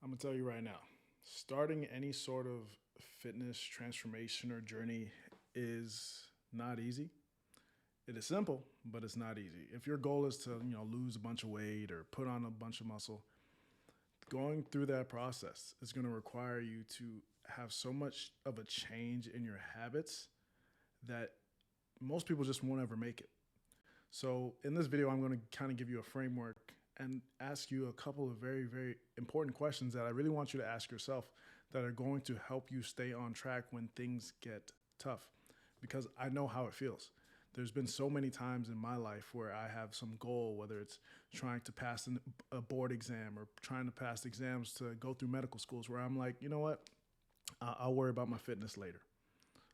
I'm gonna tell you right now, starting any sort of fitness transformation or journey is not easy. It is simple, but it's not easy. If your goal is to, lose a bunch of weight or put on a bunch of muscle, going through that process is going to require you to have so much of a change in your habits that most people just won't ever make it. So, in this video, I'm going to kind of give you a framework and ask you a couple of very, very important questions that I really want you to ask yourself that are going to help you stay on track when things get tough. Because I know how it feels. There's been so many times in my life where I have some goal, whether it's trying to pass a board exam or trying to pass exams to go through medical schools, where I'm like, you know what? I'll worry about my fitness later.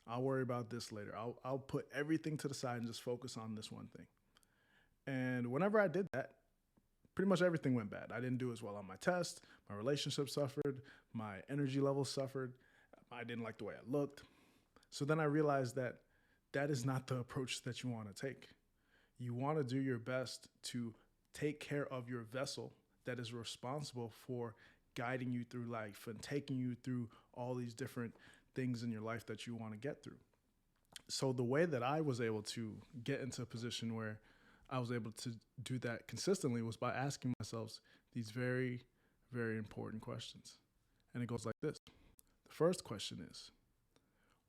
I'll worry about this later. I'll put everything to the side and just focus on this one thing. And whenever I did that, pretty much everything went bad. I didn't do as well on my test. My relationship suffered. My energy levels suffered. I didn't like the way I looked. So then I realized that that is not the approach that you want to take. You want to do your best to take care of your vessel that is responsible for guiding you through life and taking you through all these different things in your life that you want to get through. So the way that I was able to get into a position where I was able to do that consistently was by asking myself these very, very important questions. And it goes like this. The first question is,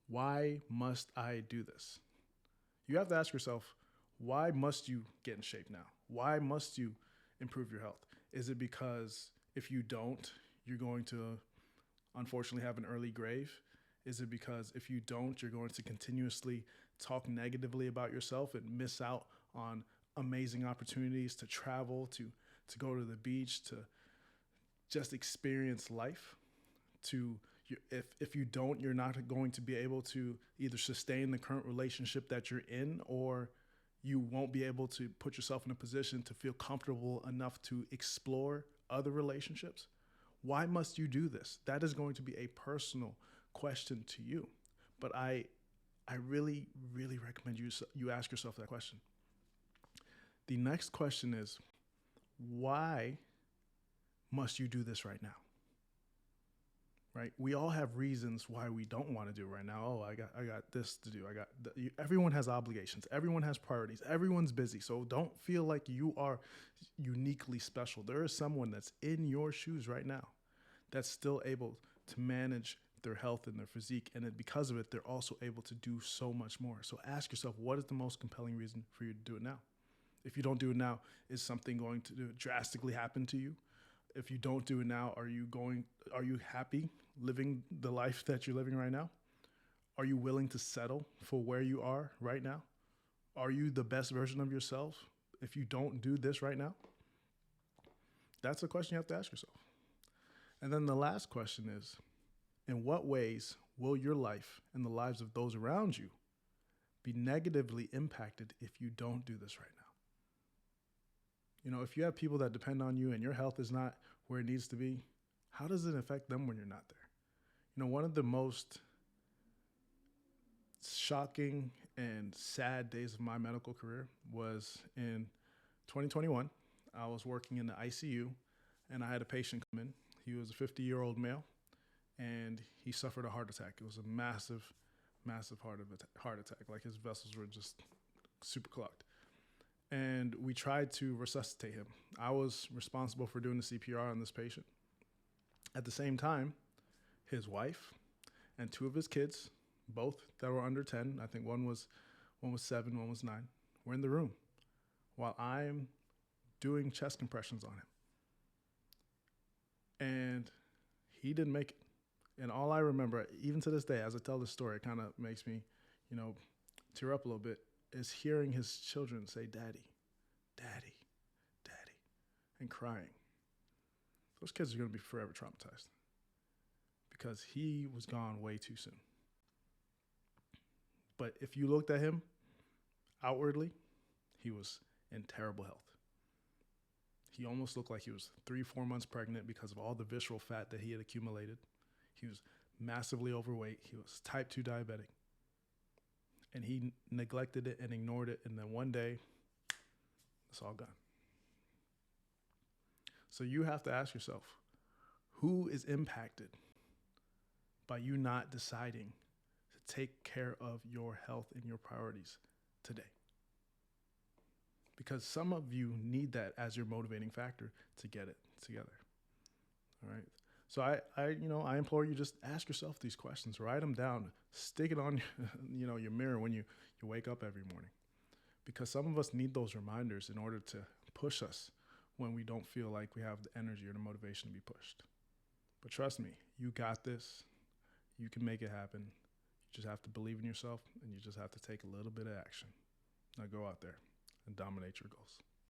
why must I do this? You have to ask yourself, why must you get in shape now? Why must you improve your health? Is it because if you don't, you're going to unfortunately have an early grave? Is it because if you don't, you're going to continuously talk negatively about yourself and miss out on amazing opportunities to travel, to go to the beach, to just experience life? If you don't, you're not going to be able to either sustain the current relationship that you're in, or you won't be able to put yourself in a position to feel comfortable enough to explore other relationships. Why must you do this? That is going to be a personal question to you. But I really, really recommend you ask yourself that question. The next question is, why must you do this right now? Right? We all have reasons why we don't want to do it right now. Oh, I got this to do. Everyone has obligations. Everyone has priorities. Everyone's busy. So don't feel like you are uniquely special. There is someone that's in your shoes right now that's still able to manage their health and their physique. And because of it, they're also able to do so much more. So ask yourself, what is the most compelling reason for you to do it now? If you don't do it now, is something going to drastically happen to you? If you don't do it now, are you happy living the life that you're living right now? Are you willing to settle for where you are right now? Are you the best version of yourself if you don't do this right now? That's a question you have to ask yourself. And then the last question is, in what ways will your life and the lives of those around you be negatively impacted if you don't do this right now? If you have people that depend on you and your health is not where it needs to be, how does it affect them when you're not there? One of the most shocking and sad days of my medical career was in 2021. I was working in the ICU and I had a patient come in. He was a 50-year-old male and he suffered a heart attack. It was a massive, massive heart attack. Like his vessels were just super clogged. And we tried to resuscitate him. I was responsible for doing the CPR on this patient. At the same time, his wife and two of his kids, both that were under 10, I think one was 7, one was 9, were in the room while I'm doing chest compressions on him. And he didn't make it. And all I remember, even to this day, as I tell this story, it kind of makes me, tear up a little bit, is hearing his children say, "Daddy, Daddy, Daddy," and crying. Those kids are going to be forever traumatized because he was gone way too soon. But if you looked at him outwardly, he was in terrible health. He almost looked like he was 3-4 months pregnant because of all the visceral fat that he had accumulated. He was massively overweight. He was type 2 diabetic. And he neglected it and ignored it. And then one day, it's all gone. So you have to ask yourself, Who is impacted by you not deciding to take care of your health and your priorities today? Because some of you need that as your motivating factor to get it together. All right. So I implore you, just ask yourself these questions, write them down, stick it on, your mirror when you wake up every morning, because some of us need those reminders in order to push us when we don't feel like we have the energy or the motivation to be pushed. But trust me, you got this. You can make it happen. You just have to believe in yourself, and you just have to take a little bit of action. Now go out there and dominate your goals.